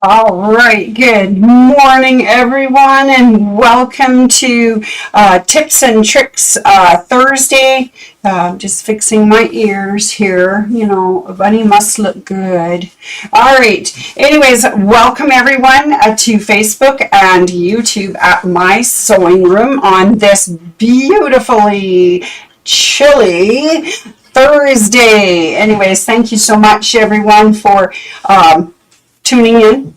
All right, good morning, everyone, and welcome to Tips and Tricks Thursday. Just fixing my ears here. You know, a bunny must look good. All right, anyways, welcome everyone to Facebook and YouTube at My Sewing Room on this beautifully chilly Thursday. Anyways, thank you so much, everyone, for tuning in,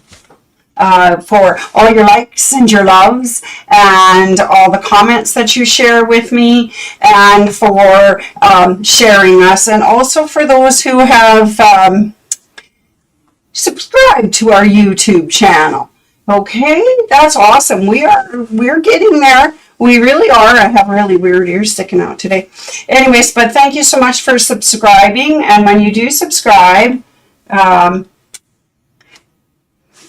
for all your likes and your loves and all the comments that you share with me, and for sharing us, and also for those who have subscribed to our YouTube channel. Okay, that's awesome. We're getting there. We really are. I have really weird ears sticking out today. Anyways, but thank you so much for subscribing. And when you do subscribe,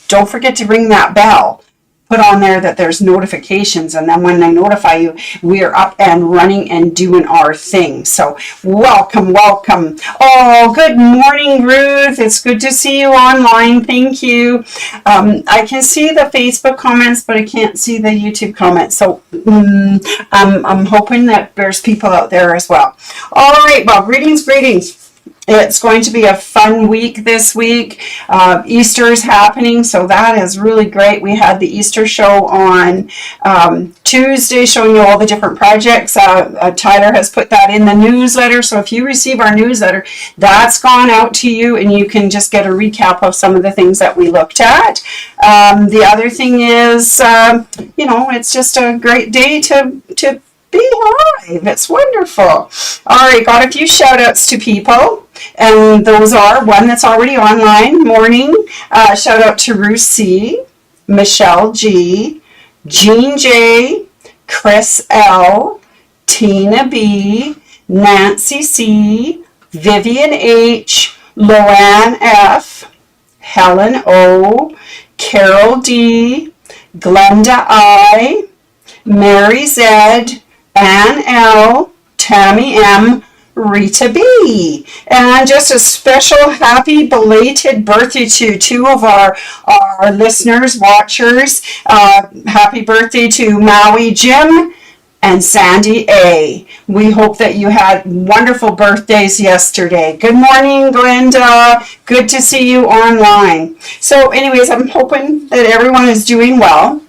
don't forget to ring that bell. Put on there that there's notifications, and then when they notify you, we're up and running and doing our thing. So welcome. Oh, good morning, Ruth. It's good to see you online. Thank you. I can see the Facebook comments, but I can't see the YouTube comments. So I'm hoping that there's people out there as well. All right. Well, greetings. It's going to be a fun week this week. Easter is happening, so that is really great. We had the Easter show on Tuesday, showing you all the different projects. Tyler has put that in the newsletter, so if you receive our newsletter, that's gone out to you, and you can just get a recap of some of the things that we looked at. The other thing is, it's just a great day to be alive. It's wonderful. All right, got a few shout outs to people, and those are one that's already online. Morning. Shout out to Ruth C, Michelle G, Jean J, Chris L, Tina B, Nancy C, Vivian H, Loanne F, Helen O, Carol D, Glenda I, Mary Z, Ann L, Tammy M, Rita B. And just a special happy belated birthday to two of our listeners, watchers. Happy birthday to Maui Jim and Sandy A. We hope that you had wonderful birthdays yesterday. Good morning, Glenda. Good to see you online. So anyways, I'm hoping that everyone is doing well.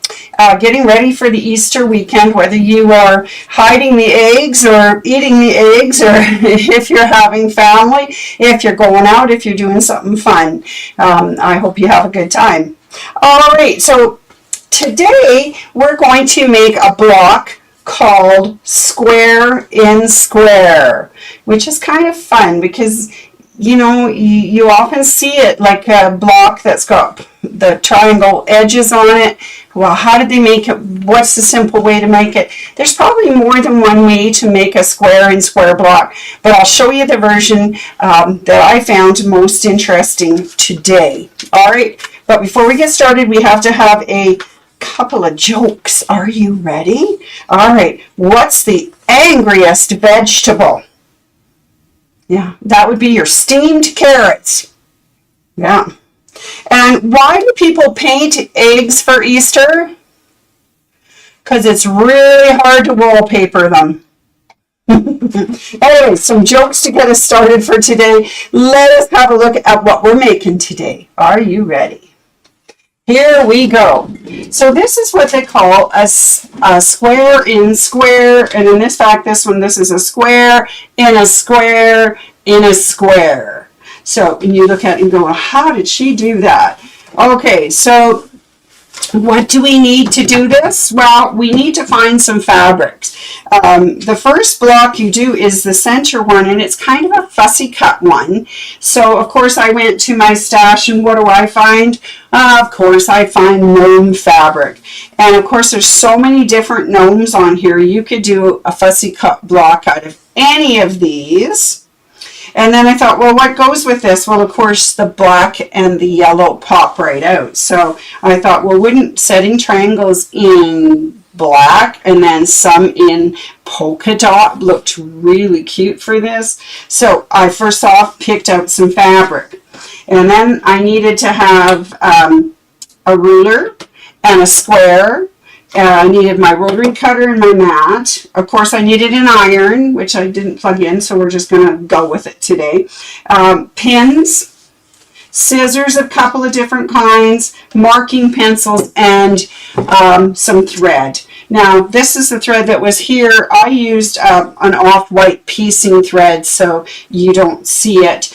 Getting ready for the Easter weekend, whether you are hiding the eggs or eating the eggs, or if you're having family, if you're going out, if you're doing something fun. I hope you have a good time. All right, so today we're going to make a block called Square in Square, which is kind of fun because you often see it like a block that's got the triangle edges on it. Well, how did they make it? What's the simple way to make it? There's probably more than one way to make a square in square block, but I'll show you the version that I found most interesting today. All right, but before we get started, we have to have a couple of jokes. Are you ready? All right, what's the angriest vegetable? Yeah, that would be your steamed carrots. Yeah. And why do people paint eggs for Easter? Because it's really hard to wallpaper them. Anyway, some jokes to get us started for today. Let us have a look at what we're making today. Are you ready? Here we go. So this is what they call a square in square. And in this is a square in a square in a square. So when you look at it and go, well, how did she do that? Okay, so what do we need to do this? Well, we need to find some fabrics. The first block you do is the center one, and it's kind of a fussy cut one. So, of course, I went to my stash, and what do I find? Of course, I find gnome fabric. And, of course, there's so many different gnomes on here. You could do a fussy cut block out of any of these. And then I thought, well, what goes with this? Well, of course, the black and the yellow pop right out. So I thought, well, wouldn't setting triangles in black and then some in polka dot looked really cute for this? So I first off picked out some fabric. And then I needed to have a ruler, and a square. I needed my rotary cutter and my mat. Of course, I needed an iron, which I didn't plug in, so we're just going to go with it today. Pins, scissors, a couple of different kinds, marking pencils, and some thread. Now, this is the thread that was here. I used an off-white piecing thread, so you don't see it.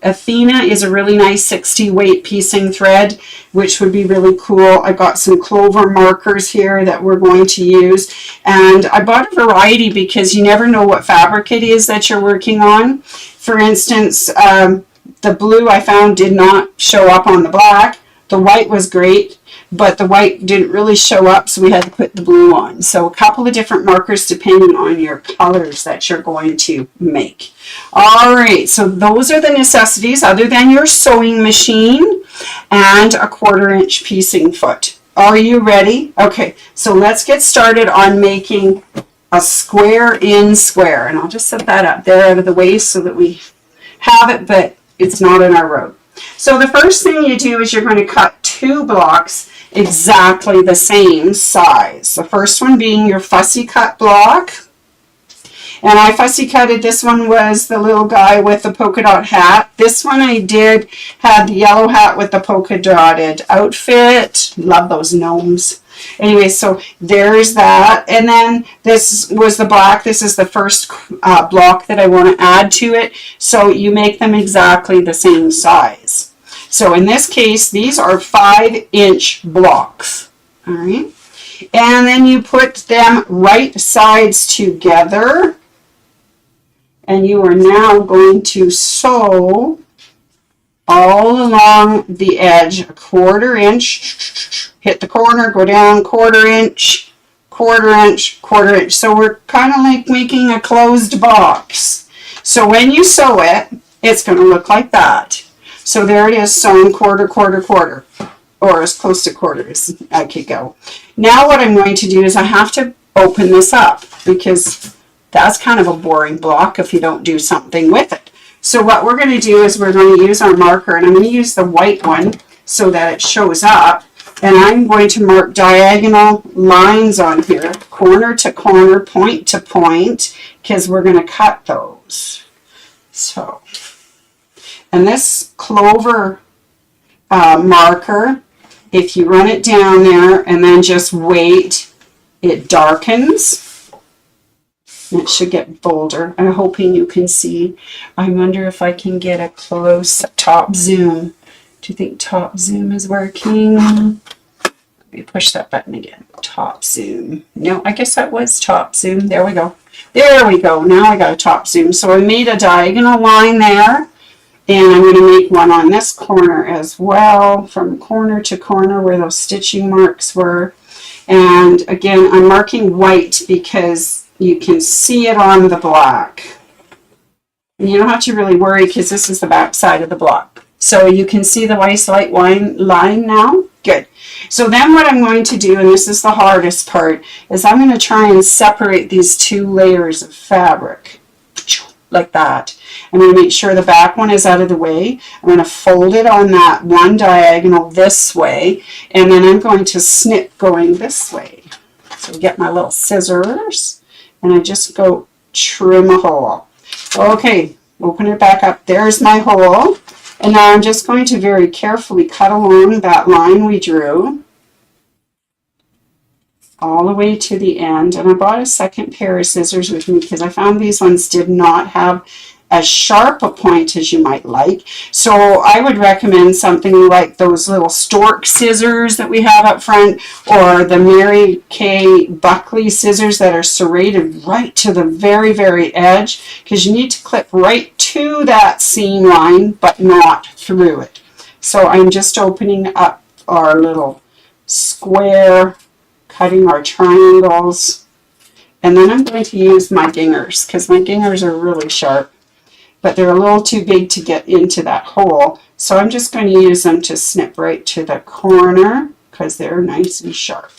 Athena is a really nice 60 weight piecing thread, which would be really cool. I got some clover markers here that we're going to use, and I bought a variety because you never know what fabric it is that you're working on. For instance, the blue I found did not show up on the black. The white was great, but the white didn't really show up, so we had to put the blue on. So a couple of different markers depending on your colors that you're going to make. All right, so those are the necessities other than your sewing machine and a 1/4-inch piecing foot. Are you ready? Okay, so let's get started on making a square in square. And I'll just set that up there out of the way so that we have it, but it's not in our road. So the first thing you do is you're going to cut 2 blocks exactly the same size. The first one being your fussy cut block. And I fussy cutted, this one was the little guy with the polka dot hat. This one I did had the yellow hat with the polka dotted outfit. Love those gnomes. Anyway, so there's that. And then this was the black. This is the first block that I want to add to it. So you make them exactly the same size. So in this case, these are 5-inch blocks. All right. And then you put them right sides together. And you are now going to sew all along the edge, a 1/4 inch, hit the corner, go down 1/4 inch, 1/4 inch, 1/4 inch. So we're kind of like making a closed box. So when you sew it, it's going to look like that. So there it is, sewn 1/4, 1/4, 1/4, or as close to 1/4 as I could go. Now what I'm going to do is I have to open this up because that's kind of a boring block if you don't do something with it. So what we're going to do is we're going to use our marker, and I'm going to use the white one so that it shows up. And I'm going to mark diagonal lines on here, corner to corner, point to point, because we're going to cut those. So, and this clover marker, if you run it down there and then just wait, it darkens. It should get bolder. I'm hoping you can see. I wonder if I can get a close top zoom. Do you think top zoom is working? Let me push that button again. Top zoom. No, I guess that was top zoom. There we go. There we go. Now I got a top zoom. So I made a diagonal line there. And I'm going to make one on this corner as well, from corner to corner where those stitching marks were. And again, I'm marking white because you can see it on the black. And you don't have to really worry because this is the back side of the block. So you can see the nice light line now. Good. So then what I'm going to do, and this is the hardest part, is I'm going to try and separate these 2 layers of fabric. Like that. I'm going to make sure the back one is out of the way. I'm going to fold it on that one diagonal this way, and then I'm going to snip going this way. So get my little scissors, and I just go trim a hole. Okay, open it back up. There's my hole. And now I'm just going to very carefully cut along that line we drew all the way to the end. And I bought a second pair of scissors with me because I found these ones did not have as sharp a point as you might like. So I would recommend something like those little stork scissors that we have up front, or the Mary Kay Buckley scissors that are serrated right to the very, very edge, because you need to clip right to that seam line, but not through it. So I'm just opening up our little square, cutting our triangles, and then I'm going to use my dingers, because my dingers are really sharp. But they're a little too big to get into that hole. So I'm just going to use them to snip right to the corner because they're nice and sharp.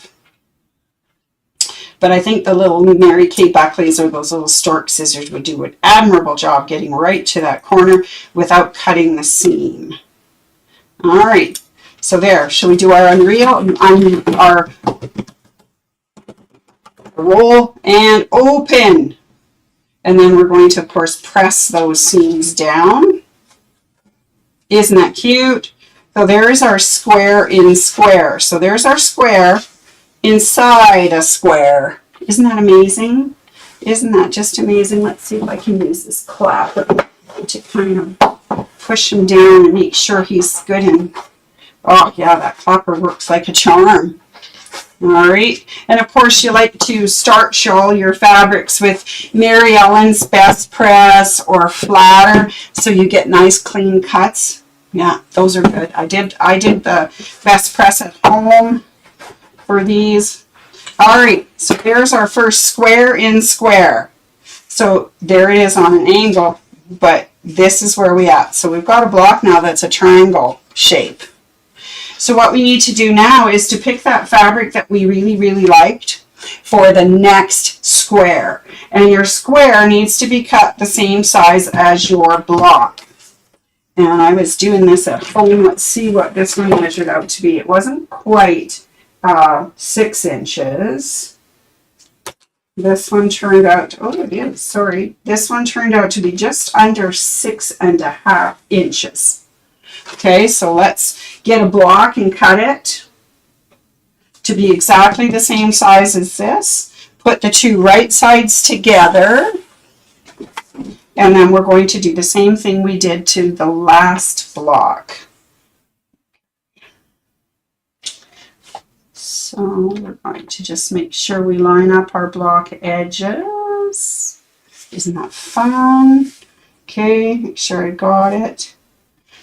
But I think the little Mary Kay Buckleys or those little stork scissors would do an admirable job getting right to that corner without cutting the seam. All right. So there. Shall we do our our roll and open? And then we're going to, of course, press those seams down. Isn't that cute? So there's our square in square. So there's our square inside a square. Isn't that amazing? Isn't that just amazing? Let's see if I can use this clapper to kind of push him down and make sure he's good. And oh yeah, that clapper works like a charm. All right. And of course, you like to starch all your fabrics with Mary Ellen's Best Press or Flatter, so you get nice clean cuts. Yeah, those are good. I did the Best Press at home for these. All right. So there's our first square in square. So there it is on an angle, but this is where we at. So we've got a block now that's a triangle shape. So what we need to do now is to pick that fabric that we really, really liked for the next square. And your square needs to be cut the same size as your block. And I was doing this at home. Let's see what this one measured out to be. It wasn't quite 6 inches. This one turned out, oh it is, sorry. This one turned out to be just under 6.5 inches. Okay, so let's get a block and cut it to be exactly the same size as this. Put the two right sides together, and then we're going to do the same thing we did to the last block. So we're going to just make sure we line up our block edges. Isn't that fun? Okay, make sure I got it.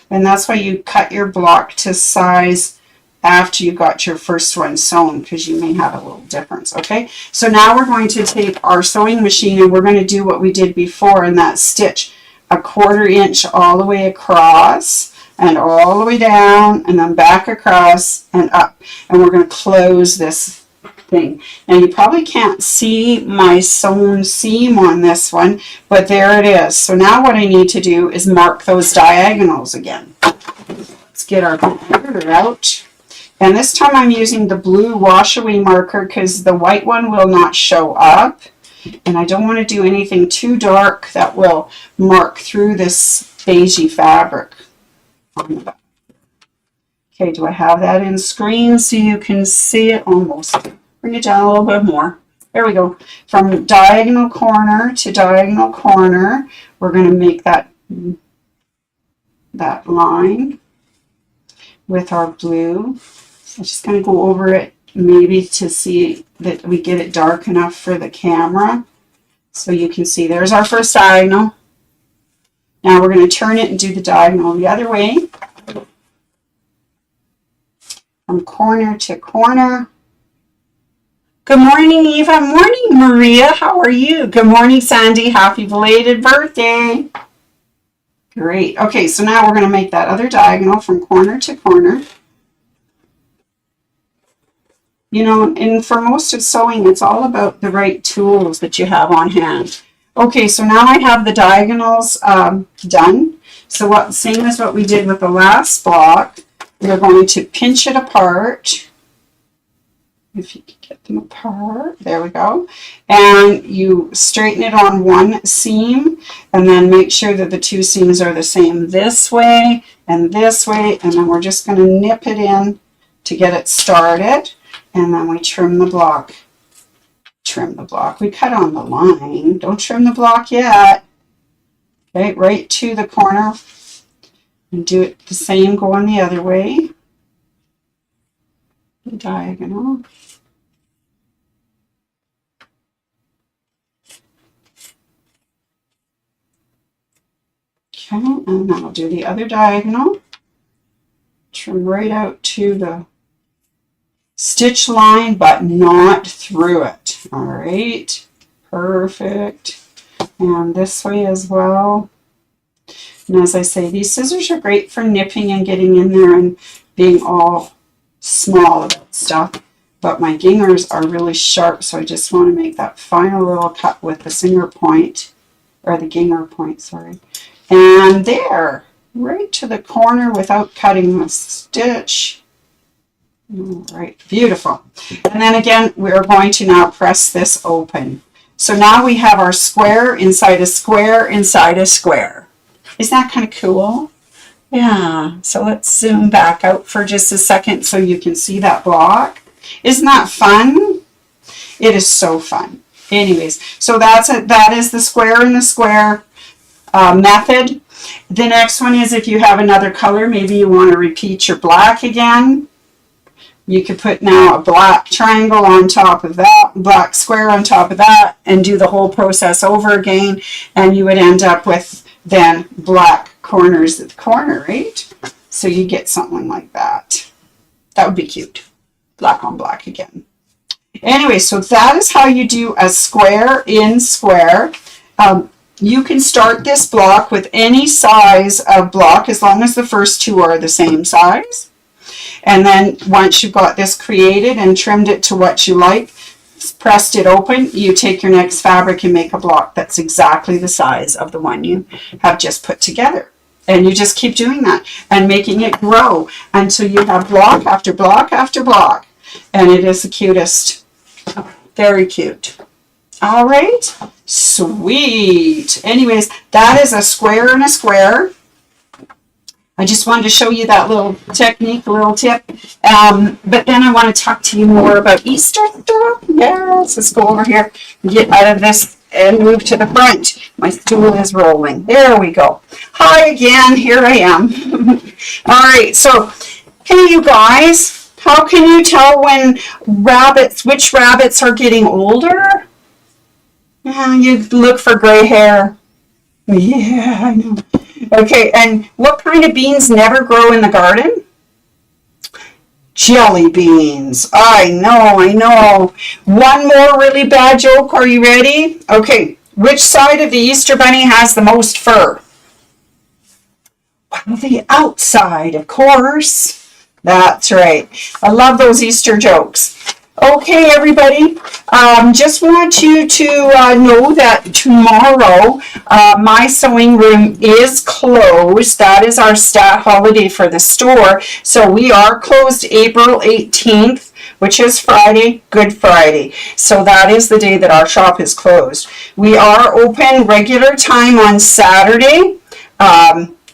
And that's why you cut your block to size after you got your first one sewn, because you may have a little difference. Okay, so now we're going to take our sewing machine and we're going to do what we did before in that stitch, 1/4 inch all the way across and all the way down and then back across and up. And we're going to close this thing. Now you probably can't see my sewn seam on this one, but there it is. So now what I need to do is mark those diagonals again. Let's get our marker out. And this time I'm using the blue wash away marker because the white one will not show up. And I don't want to do anything too dark that will mark through this beigey fabric on the back. Okay, do I have that in screen so you can see it? Almost. Bring it down a little bit more. There we go. From diagonal corner to diagonal corner, we're going to make that line with our blue. I'm just going to go over it maybe to see that we get it dark enough for the camera so you can see. There's our first diagonal. Now we're going to turn it and do the diagonal the other way. From corner to corner. Good morning, Eva. Morning, Maria. How are you? Good morning, Sandy. Happy belated birthday. Great. Okay, so now we're going to make that other diagonal from corner to corner. You know, and for most of sewing, it's all about the right tools that you have on hand. Okay, so now I have the diagonals done. So same as what we did with the last block, we're going to pinch it apart. If you can get them apart, there we go. And you straighten it on one seam and then make sure that the two seams are the same this way, and then we're just going to nip it in to get it started. And then we trim the block. Trim the block. We cut on the line. Don't trim the block yet. Okay, right to the corner. And do it the same going the other way. The diagonal. Okay, and then I'll do the other diagonal. Trim right out to the stitch line, but not through it. All right, perfect. And this way as well. And as I say, these scissors are great for nipping and getting in there and being all small about stuff. But my gingers are really sharp, so I just want to make that final little cut with the singer point, or the ginger point, sorry. And there. right to the corner without cutting the stitch. All right, beautiful. And then again, we're going to now press this open. So now we have our square inside a square inside a square. Isn't that kind of cool? Yeah, so let's zoom back out for just a second so you can see that block. Isn't that fun? It is so fun. Anyways, so that is the square in the square method. The next one is if you have another color, maybe you want to repeat your black again. You could put now a black triangle on top of that, black square on top of that, and do the whole process over again, and you would end up with then black corners at the corner, right? So you get something like that. That would be cute. Black on black again. Anyway, so that is how you do a square in square. You can start this block with any size of block as long as the first two are the same size. And then once you've got this created and trimmed it to what you like, pressed it open, you take your next fabric and make a block that's exactly the size of the one you have just put together. And you just keep doing that and making it grow until you have block after block after block. And it is the cutest. Very cute. All right. Sweet. Anyways, that is a square and a square. I just wanted to show you that little technique, a little tip. But then I want to talk to you more about Easter stuff. Yes, let's go over here and get out of this and move to the front. My stool is rolling. There we go. Hi again. Here I am. All right. So, hey, you guys, how can you tell when which rabbits are getting older? Yeah, you look for gray hair. Yeah, I know. Okay, and what kind of beans never grow in the garden? Jelly beans. I know. One more really bad joke. Are you ready? Okay, which side of the Easter Bunny has the most fur? Well, the outside, of course. That's right. I love those Easter jokes. Okay, everybody, just want you to know that tomorrow my sewing room is closed. That is our stat holiday for the store. So we are closed April 18th, which is Friday, Good Friday. So that is the day that our shop is closed. We are open regular time on Saturday,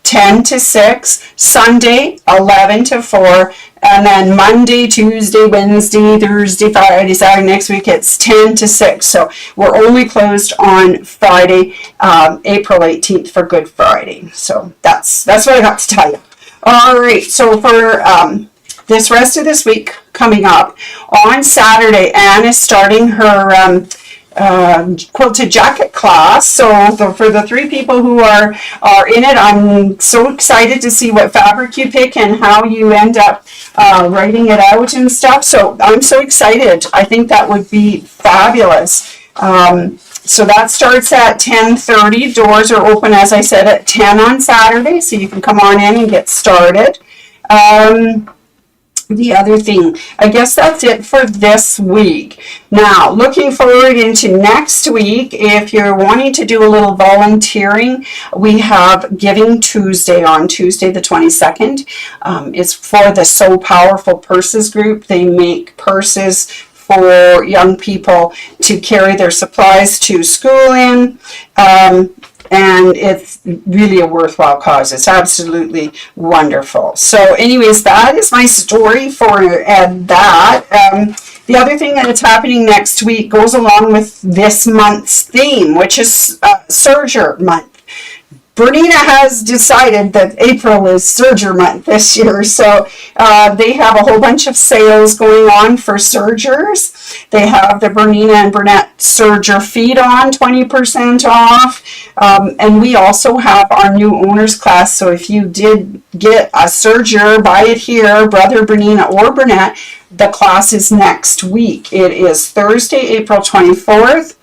10 to 6, Sunday, 11 to 4, and then Monday, Tuesday, Wednesday, Thursday, Friday, Saturday, next week it's 10 to 6. So we're only closed on Friday, April 18th for Good Friday. So that's what I got to tell you. All right, so for this rest of this week coming up, on Saturday, Anne is starting her quilted jacket class. So for the 3 people who are in it, I'm so excited to see what fabric you pick and how you end up writing it out and stuff. So I'm so excited. I think that would be fabulous. So that starts at 10:30. Doors are open, as I said, at 10 on Saturday, so you can come on in and get started. The other thing, I guess that's it for this week. Now, looking forward into next week, if you're wanting to do a little volunteering, we have Giving Tuesday on Tuesday the 22nd. It's for the So Powerful Purses group. They make purses for young people to carry their supplies to school in. And it's really a worthwhile cause. It's absolutely wonderful. So anyways, that is my story for that. The other thing that's happening next week goes along with this month's theme, which is Serger Month. Bernina has decided that April is Serger Month this year, so they have a whole bunch of sales going on for sergers. They have the Bernina and Burnett Serger Feed On 20% off, and we also have our new owners class. So if you did get a serger, buy it here, Brother Bernina or Burnett. The class is next week. It is Thursday, April 24th.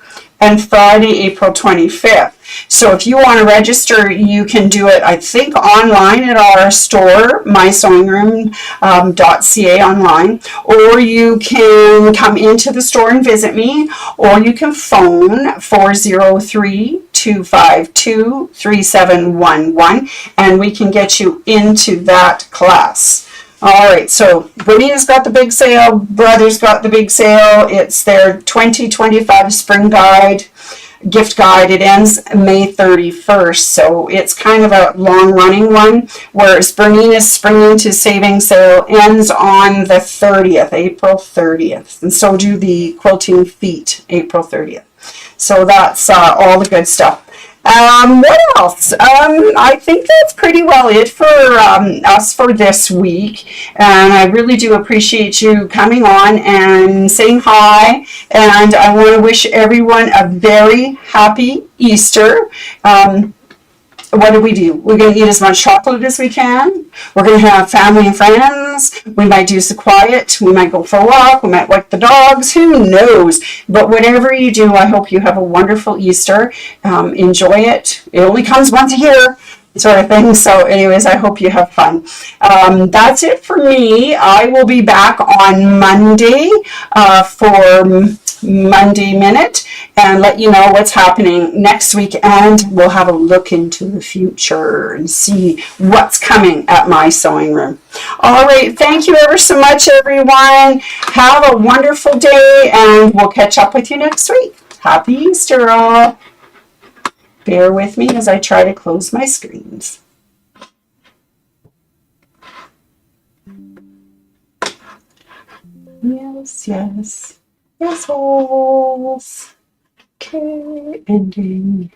And Friday, April 25th. So if you want to register, you can do it, I think, online at our store, mysewingroom.ca online, or you can come into the store and visit me, or you can phone 403-2 252-3711, and we can get you into that class. All right, so Bernina's got the big sale, Brothers got the big sale. It's their 2025 spring guide, gift guide. It ends May 31st, so it's kind of a long running one, whereas Bernina's Spring into Savings sale ends on the 30th, April 30th, and so do the Quilting Feet, April 30th. So that's all the good stuff. What else? I think that's pretty well it for us for this week. And I really do appreciate you coming on and saying hi. And I want to wish everyone a very happy Easter. What do? We're going to eat as much chocolate as we can. We're going to have family and friends. We might do some quiet. We might go for a walk. We might walk the dogs. Who knows? But whatever you do, I hope you have a wonderful Easter. Enjoy it. It only comes once a year, sort of thing. So anyways, I hope you have fun. That's it for me. I will be back on Monday for Monday Minute and let you know what's happening next week, and we'll have a look into the future and see what's coming at My Sewing Room. All right, thank you ever so much, everyone. Have a wonderful day, and we'll catch up with you next week. Happy Easter, all. Bear with me as I try to close my screens. Yes, yes. Yes, yes. Okay, ending.